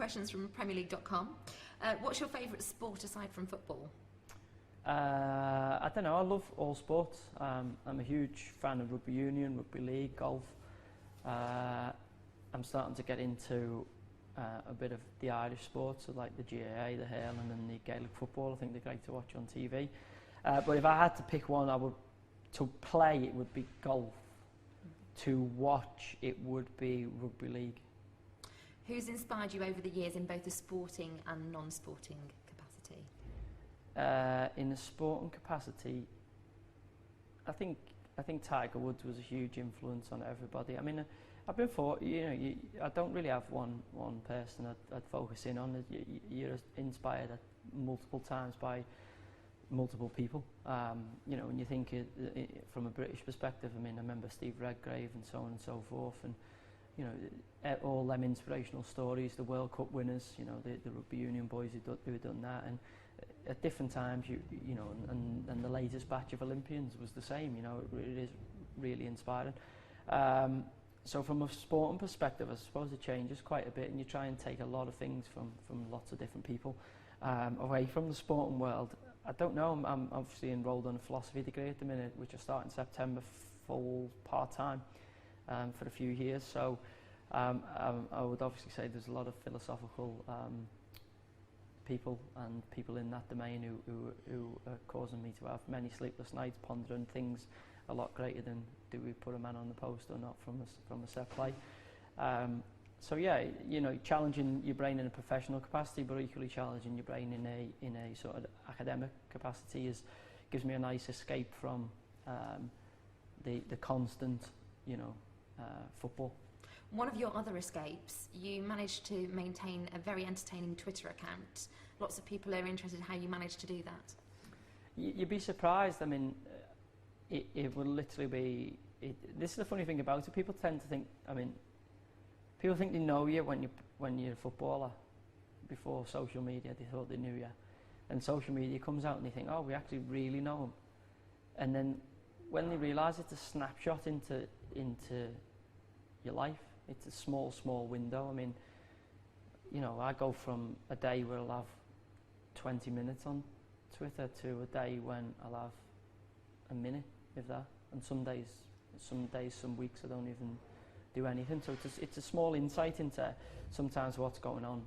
questions from PremierLeague.com. What's your favourite sport aside from football? I don't know, I love all sports. I'm a huge fan of rugby union, rugby league, golf. I'm starting to get into a bit of the Irish sports, so like the GAA, the hurling and the Gaelic football. I think they're great to watch on TV. But if I had to pick one, to play it would be golf. To watch it would be rugby league. Who's inspired you over the years in both a sporting and non-sporting capacity? In a sporting capacity, I think Tiger Woods was a huge influence on everybody. I mean, I've been I don't really have one person I'd focus in on. You're inspired at multiple times by multiple people. When you think from a British perspective, I mean, I remember Steve Redgrave and so on and so forth, and all them inspirational stories, the World Cup winners, the rugby union boys who had done that, and at different times, and the latest batch of Olympians was the same. It is really inspiring. So from a sporting perspective, I suppose it changes quite a bit, and you try and take a lot of things from lots of different people away from the sporting world. I don't know, I'm obviously enrolled on a philosophy degree at the minute, which I start in September, full part-time for a few years. So I would obviously say there's a lot of philosophical people in that domain who are causing me to have many sleepless nights pondering things a lot greater than do we put a man on the post or not from a set play. So yeah, challenging your brain in a professional capacity, but equally challenging your brain in a sort of academic capacity gives me a nice escape from the constant, football. One of your other escapes, you managed to maintain a very entertaining Twitter account. Lots of people are interested in how you managed to do that. You'd be surprised. I mean, it would literally be. This is the funny thing about it. People tend to think. I mean, people think they know you when you're a footballer. Before social media, they thought they knew you, and social media comes out and they think, oh, we actually really know him. And then when they realise it's a snapshot into your life, it's a small window. I mean, I go from a day where I'll have 20 minutes on Twitter to a day when I'll have a minute, if that. And some weeks I don't even do anything. So it's a small insight into sometimes what's going on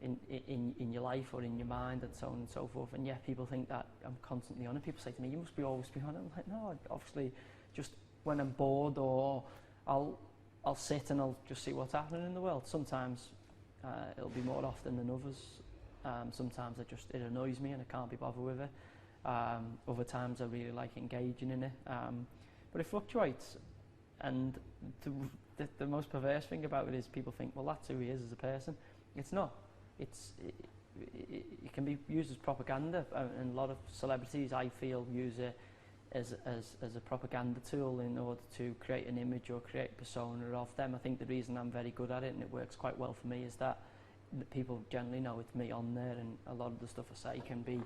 in your life or in your mind and so on and so forth. And yeah, people think that I'm constantly on it. People say to me, you must be always be on it. I'm like, no, obviously just when I'm bored, or I'll sit and I'll just see what's happening in the world. Sometimes it'll be more often than others. Sometimes it annoys me and I can't be bothered with it. Other times I really like engaging in it. But it fluctuates. And the most perverse thing about it is people think, well, that's who he is as a person. It's not. It can be used as propaganda, and a lot of celebrities, I feel, use it as a propaganda tool in order to create an image or create a persona of them. I think the reason I'm very good at it and it works quite well for me is that people generally know it's me on there, and a lot of the stuff I say can be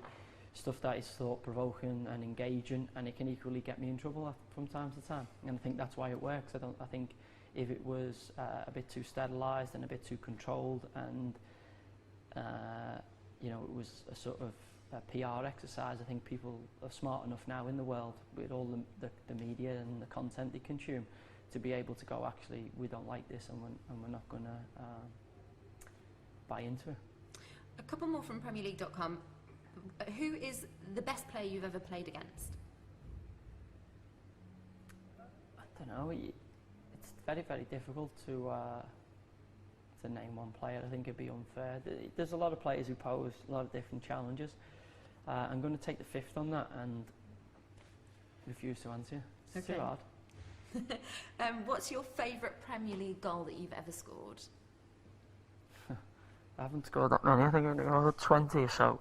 stuff that is thought-provoking and engaging, and it can equally get me in trouble from time to time. And I think that's why it works. I think if it was a bit too sterilised and a bit too controlled, and it was a sort of a PR exercise, I think people are smart enough now in the world with all the media and the content they consume to be able to go, actually, we don't like this, and we're not going to buy into it. A couple more from PremierLeague.com. Who is the best player you've ever played against? I don't know. It's very, very difficult to name one player. I think it'd be unfair. There's a lot of players who pose a lot of different challenges. I'm going to take the fifth on that and refuse to answer. It's too hard. What's your favourite Premier League goal that you've ever scored? I haven't scored that many. I think I've got 20 or so.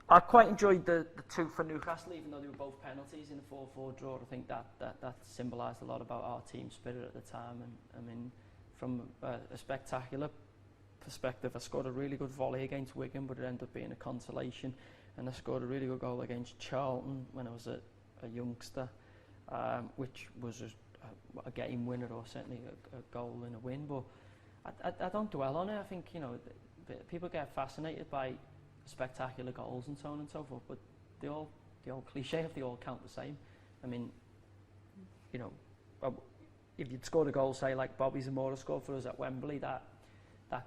I quite enjoyed the two for Newcastle, even though they were both penalties in a 4-4 draw. I think that symbolised a lot about our team spirit at the time. And I mean, from a spectacular perspective, I scored a really good volley against Wigan, but it ended up being a consolation. And I scored a really good goal against Charlton when I was a youngster, which was a game winner, or certainly a goal and a win. But I don't dwell on it. I think, you know, people get fascinated by spectacular goals and so on and so forth, but the old cliche of they all count the same. I mean, you know, if you'd scored a goal, say like Bobby Zamora scored for us at Wembley, that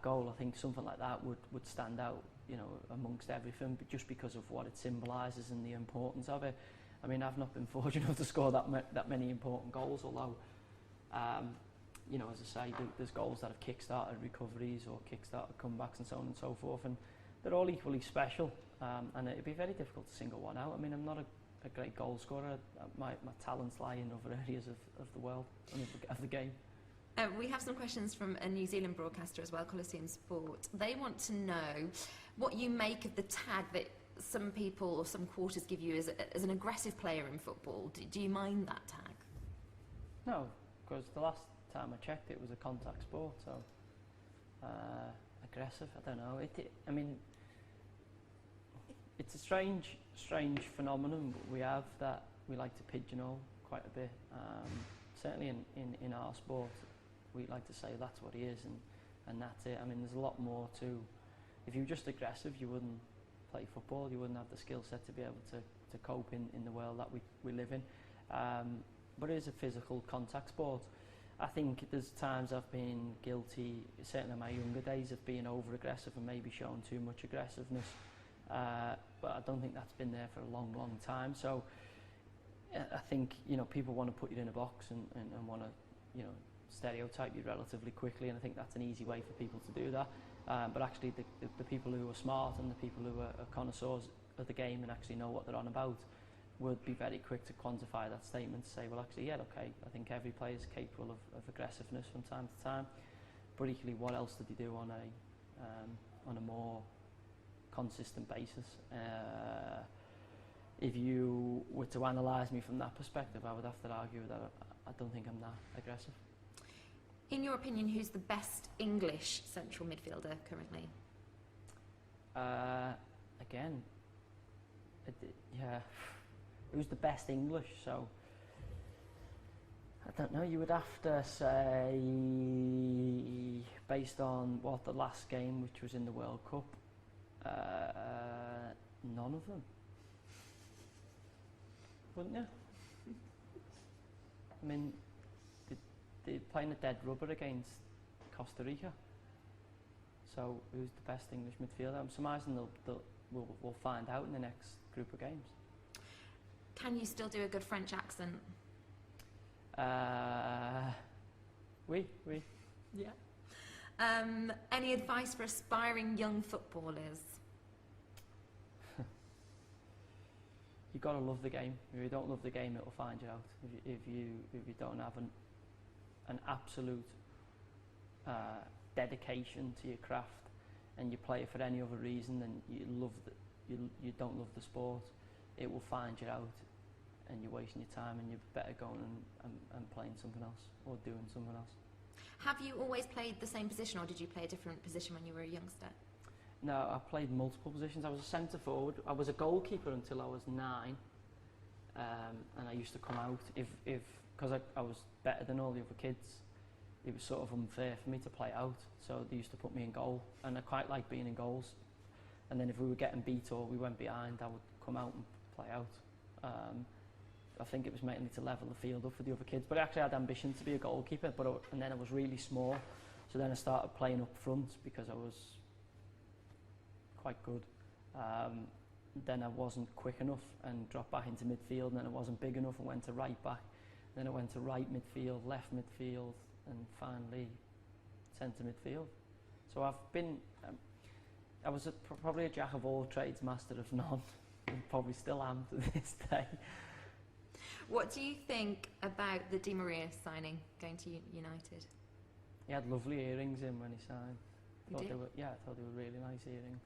goal, I think something like that would stand out, you know, amongst everything, but just because of what it symbolises and the importance of it. I mean, I've not been fortunate enough to score that many important goals, although, you know, as I say, there's goals that have kick-started recoveries or kick-started comebacks and so on and so forth, and they're all equally special, and it'd be very difficult to single one out. I mean, I'm not a great goal scorer. My talents lie in other areas of the world and of the game. We have some questions from a New Zealand broadcaster as well, Coliseum Sport. They want to know what you make of the tag that some people or some quarters give you as an aggressive player in football. Do you mind that tag? No, because the last time I checked, it was a contact sport, so aggressive, I don't know. I mean, it's a strange phenomenon we have, that we like to pigeonhole quite a bit. Certainly in our sport, we like to say that's what he is and that's it. I mean, there's a lot more to. If you were just aggressive, you wouldn't play football. You wouldn't have the skill set to be able to cope in the world that we live in. But it is a physical contact sport. I think there's times I've been guilty, certainly in my younger days, of being over-aggressive and maybe showing too much aggressiveness. But I don't think that's been there for a long time. So I think, you know, people want to put you in a box and want to, you know, stereotype you relatively quickly, and I think that's an easy way for people to do that. But actually the people who are smart and the people who are connoisseurs of the game and actually know what they're on about would be very quick to quantify that statement, to say, well, actually, yeah, okay, I think every player is capable of aggressiveness from time to time, but equally, what else did he do on a more consistent basis? If you were to analyse me from that perspective, I would have to argue that I don't think I'm that aggressive. In your opinion, who's the best English central midfielder currently? Again, yeah, who's the best English? So, I don't know, you would have to say, based on what the last game, which was in the World Cup, none of them. Wouldn't you? I mean, they're playing a dead rubber against Costa Rica. So who's the best English midfielder? I'm surmising we'll find out in the next group of games. Can you still do a good French accent? Oui. Yeah. Any advice for aspiring young footballers? You've got to love the game. If you don't love the game, it'll find you out. If you don't have an absolute dedication to your craft, and you play it for any other reason than you don't love the sport, it will find you out, and you're wasting your time, and you're better going and playing something else or doing something else. Have you always played the same position, or did you play a different position when you were a youngster? No, I played multiple positions. I was a centre forward. I was a goalkeeper until I was 9, and I used to come out because I was better than all the other kids. It was sort of unfair for me to play out, so they used to put me in goal, and I quite liked being in goals. And then if we were getting beat or we went behind, I would come out and play out. I think it was mainly to level the field up for the other kids, but I actually had ambition to be a goalkeeper. And then I was really small, so then I started playing up front because I was quite good. Then I wasn't quick enough and dropped back into midfield, and then I wasn't big enough and went to right back. Then I went to right midfield, left midfield, and finally centre midfield. So I've been, I was probably a jack of all trades, master of none, and probably still am to this day. What do you think about the Di Maria signing, going to United? He had lovely earrings in when he signed. You did? I thought they were really nice earrings.